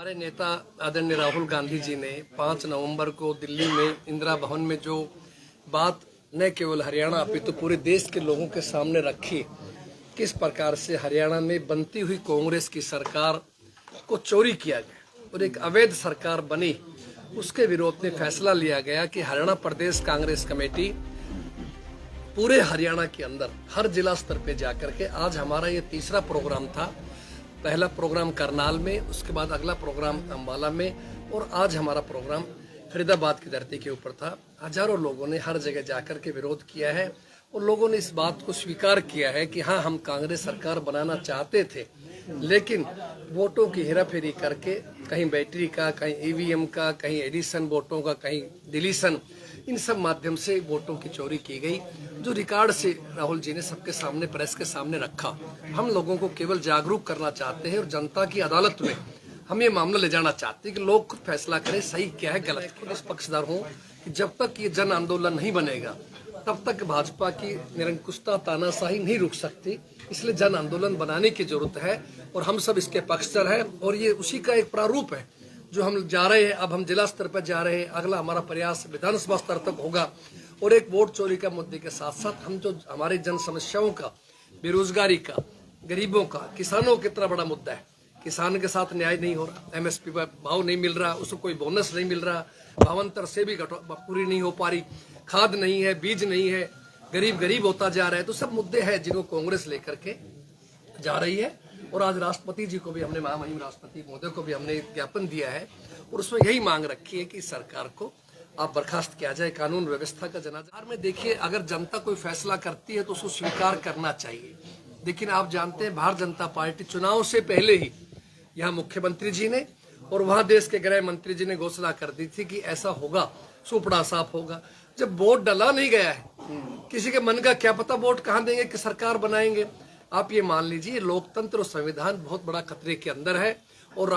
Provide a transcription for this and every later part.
हमारे नेता आदरणीय राहुल गांधी जी ने 5 नवंबर को दिल्ली में इंदिरा भवन में जो बात न केवल हरियाणा अपितु पूरे देश के लोगों के सामने रखी, किस प्रकार से हरियाणा में बनती हुई कांग्रेस की सरकार को चोरी किया गया और एक अवैध सरकार बनी, उसके विरोध में फैसला लिया गया कि हरियाणा प्रदेश कांग्रेस कमेटी पूरे हरियाणा के अंदर हर जिला स्तर पे जाकर के, आज हमारा ये तीसरा प्रोग्राम था। पहला प्रोग्राम करनाल में, उसके बाद अगला प्रोग्राम अंबाला में और आज हमारा प्रोग्राम फरीदाबाद की धरती के ऊपर था। हजारों लोगों ने हर जगह जाकर के विरोध किया है और लोगों ने इस बात को स्वीकार किया है कि हाँ, हम कांग्रेस सरकार बनाना चाहते थे, लेकिन वोटों की हेराफेरी करके कहीं बैटरी का, कहीं ईवीएम का, कहीं एडिशन वोटों का, कहीं डिलीशन, इन सब माध्यम से वोटों की चोरी की गई, जो रिकॉर्ड से राहुल जी ने सबके सामने, प्रेस के सामने रखा। हम लोगों को केवल जागरूक करना चाहते हैं और जनता की अदालत में हम ये मामला ले जाना चाहते हैं कि लोग खुद फैसला करें सही क्या है, गलत। खुद इस पक्षधर हूँ कि जब तक ये जन आंदोलन नहीं बनेगा तब तक भाजपा की निरंकुशता, तानाशाही नहीं रुक सकती। इसलिए जन आंदोलन बनाने की जरूरत है और हम सब इसके पक्षधर हैं और ये उसी का एक प्रारूप है जो हम जा रहे हैं। अब हम जिला स्तर पर जा रहे हैं, अगला हमारा प्रयास विधानसभा स्तर तक होगा और एक वोट चोरी का मुद्दे के साथ साथ हम जो हमारे जन समस्याओं का, बेरोजगारी का, गरीबों का, किसानों का कितना बड़ा मुद्दा है। किसान के साथ न्याय नहीं हो रहा, एमएसपी पर भाव नहीं मिल रहा, उसको कोई बोनस नहीं मिल रहा, भावांतर से भी पूरी नहीं हो पा रही, खाद नहीं है, बीज नहीं है, गरीब होता जा रहा है। तो सब मुद्दे हैं जिनको कांग्रेस लेकर के जा रही है और आज राष्ट्रपति जी को भी हमने, महामहिम राष्ट्रपति महोदय को भी हमने ज्ञापन दिया है और उसमें यही मांग रखी है कि सरकार को आप बर्खास्त किया जाए, कानून व्यवस्था का जनाजा में। देखिए, अगर जनता कोई फैसला करती है तो उसको स्वीकार करना चाहिए, लेकिन आप जानते हैं भारतीय जनता पार्टी चुनाव से पहले ही यहाँ मुख्यमंत्री जी ने और वहां देश के गृह मंत्री जी ने घोषणा कर दी थी कि ऐसा होगा, सुपड़ा साफ होगा। जब वोट डाला नहीं गया है, किसी के मन का क्या पता वोट कहाँ देंगे कि सरकार बनाएंगे। आप ये मान लीजिए, लोकतंत्र और संविधान बहुत बड़ा खतरे के अंदर है और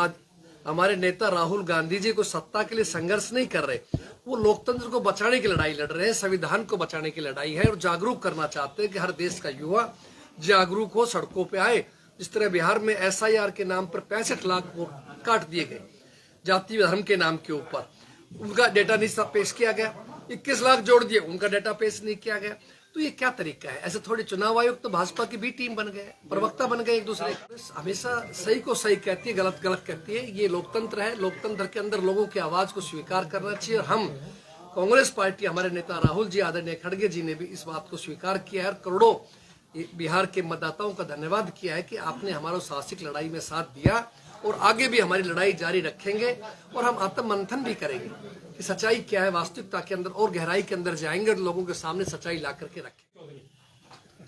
हमारे नेता राहुल गांधी जी को सत्ता के लिए संघर्ष नहीं कर रहे, वो लोकतंत्र को बचाने की लड़ाई लड़ रहे हैं, संविधान को बचाने की लड़ाई है और जागरूक करना चाहते हैं कि हर देश का युवा जागरूक हो, सड़कों पे आए। जिस तरह बिहार में एसआईआर के नाम पर 65 लाख वोट काट दिए गए, जाति धर्म के नाम के ऊपर, उनका डेटा नहीं पेश किया गया। 21 लाख जोड़ दिए, उनका डेटा पेश नहीं किया गया। तो ये क्या तरीका है? ऐसे थोड़ी चुनाव आयोग तो भाजपा की भी टीम बन गए, प्रवक्ता बन गए एक दूसरे। हमेशा सही को सही कहती है, गलत गलत कहती है। ये लोकतंत्र है, लोकतंत्र के अंदर लोगों की आवाज को स्वीकार करना चाहिए और हम कांग्रेस पार्टी, हमारे नेता राहुल जी, आदरणीय खड़गे जी ने भी इस बात को स्वीकार किया है। करोड़ों बिहार के मतदाताओं का धन्यवाद किया है कि आपने हमारा साहसिक लड़ाई में साथ दिया और आगे भी हमारी लड़ाई जारी रखेंगे और हम आत्म मंथन भी करेंगे कि सच्चाई क्या है, वास्तविकता के अंदर और गहराई के अंदर जाएंगे और लोगों के सामने सच्चाई ला करके रखेंगे।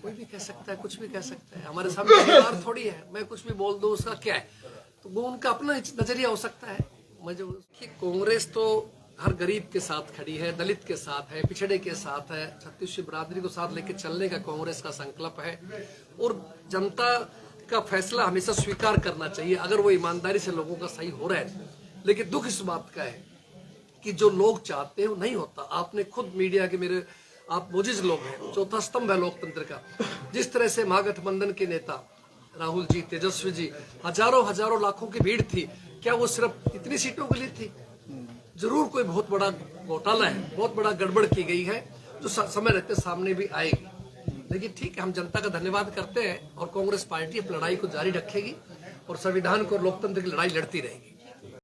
कोई भी कह सकता है, कुछ भी कह सकता है, हमारे सामने दीवार थोड़ी है, मैं कुछ भी बोल दूं उसका क्या है, तो वो उनका अपना नजरिया हो सकता है। कांग्रेस तो हर गरीब के साथ खड़ी है, दलित के साथ है, पिछड़े के साथ है, छत्तीसगढ़ बिरादरी को साथ लेकर चलने का कांग्रेस का संकल्प है और जनता का फैसला हमेशा स्वीकार करना चाहिए अगर वो ईमानदारी से लोगों का सही हो रहा है। लेकिन दुख इस बात का है कि जो लोग चाहते हैं वो नहीं होता। आपने खुद मीडिया के, मेरे आप बोझिज लोग हैं, चौथा स्तंभ है लोकतंत्र का। जिस तरह से महागठबंधन के नेता राहुल जी, तेजस्वी जी, हजारों लाखों की भीड़ थी, क्या वो सिर्फ इतनी सीटों के लिए थी? जरूर कोई बहुत बड़ा घोटाला है, बहुत बड़ा गड़बड़ की गई है जो समय रहते सामने भी आएगी। लेकिन ठीक है, हम जनता का धन्यवाद करते हैं और कांग्रेस पार्टी अपनी लड़ाई को जारी रखेगी और संविधान को, लोकतंत्र की लड़ाई लड़ती रहेगी।